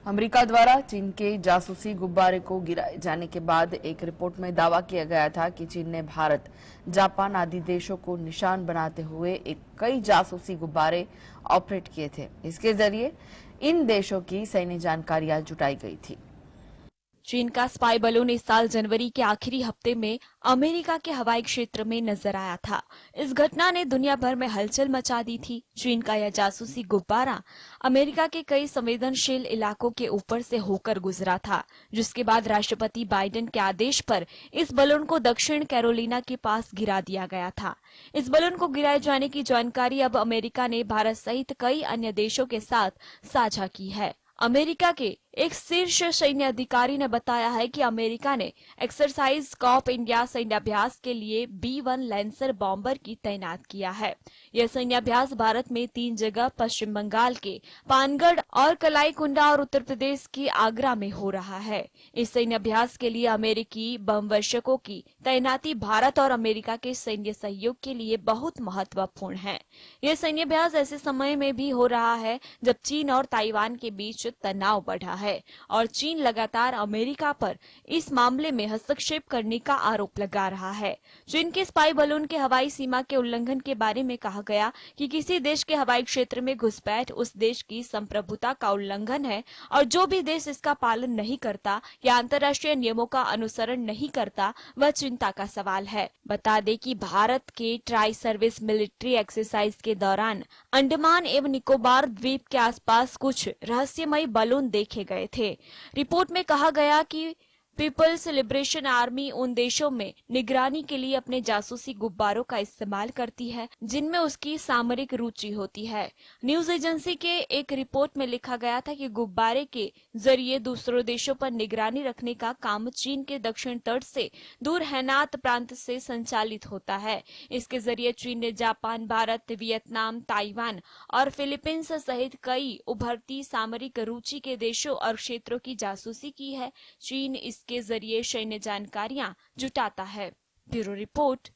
America द्वारा चीन के जासूसी गुब्बारे को गिराए जाने के बाद एक रिपोर्ट में दावा किया गया था कि चीन ने भारत, जापान आदि देशों को निशान बनाते हुए कई जासूसी गुब्बारे ऑपरेट किए थे। इसके जरिए इन देशों की सैन्य जानकारियां जुटाई गई थी। चीन का स्पाई बलून इस साल जनवरी के आखिरी हफ्ते में अमेरिका के हवाई क्षेत्र में नजर आया था। इस घटना ने दुनिया भर में हलचल मचा दी थी। चीन का यह जासूसी गुब्बारा अमेरिका के कई संवेदनशील इलाकों के ऊपर से होकर गुजरा था, जिसके बाद राष्ट्रपति बाइडेन के आदेश पर इस बलून को दक्षिण कैरोलिना के पास गिरा दिया गया था। इस बलून को गिराए जाने की जानकारी अब अमेरिका ने भारत सहित कई अन्य देशों के साथ साझा की है। अमेरिका के एक शीर्ष सैन्य अधिकारी ने बताया है कि अमेरिका ने एक्सरसाइज कॉप इंडिया सैन्याभ्यास के लिए B-1 लैंसर बॉम्बर की तैनात किया है। यह सैन्याभ्यास भारत में 3 जगह पश्चिम बंगाल के पानगढ़ और कलाईकुंडा और उत्तर प्रदेश के आगरा में हो रहा है। इस सैन्याभ्यास के लिए अमेरिकी बमवर्षकों की तैनाती भारत और अमेरिका के सैन्य सहयोग के लिए बहुत महत्वपूर्ण है। यह सैन्याभ्यास ऐसे समय में भी हो रहा है जब चीन और ताइवान के बीच तनाव बढ़ा है और चीन लगातार अमेरिका पर इस मामले में हस्तक्षेप करने का आरोप लगा रहा है। चीन के स्पाई बलून के हवाई सीमा के उल्लंघन के बारे में कहा गया कि किसी देश के हवाई क्षेत्र में घुसपैठ उस देश की संप्रभुता का उल्लंघन है और जो भी देश इसका पालन नहीं करता या अंतर्राष्ट्रीय नियमों का अनुसरण नहीं करता वह चिंता का सवाल है। बता दें कि भारत के ट्राई सर्विस मिलिट्री एक्सरसाइज के दौरान अंडमान एवं निकोबार द्वीप के आसपास कुछ रहस्यमयी बलून देखे गए थे। रिपोर्ट में कहा गया कि पीपल्स लिबरेशन आर्मी उन देशों में निगरानी के लिए अपने जासूसी गुब्बारों का इस्तेमाल करती है जिनमें उसकी सामरिक रुचि होती है। न्यूज एजेंसी के एक रिपोर्ट में लिखा गया था कि गुब्बारे के जरिए दूसरों देशों पर निगरानी रखने का काम चीन के दक्षिण तट से दूर हैनात प्रांत से संचालित होता है। इसके जरिए चीन ने जापान, भारत, वियतनाम, ताइवान और फिलीपींस सहित कई उभरती सामरिक रुचि के देशों और क्षेत्रों की जासूसी की है। चीन इसके जरिए सैन्य जानकारियां जुटाता है। Bureau report.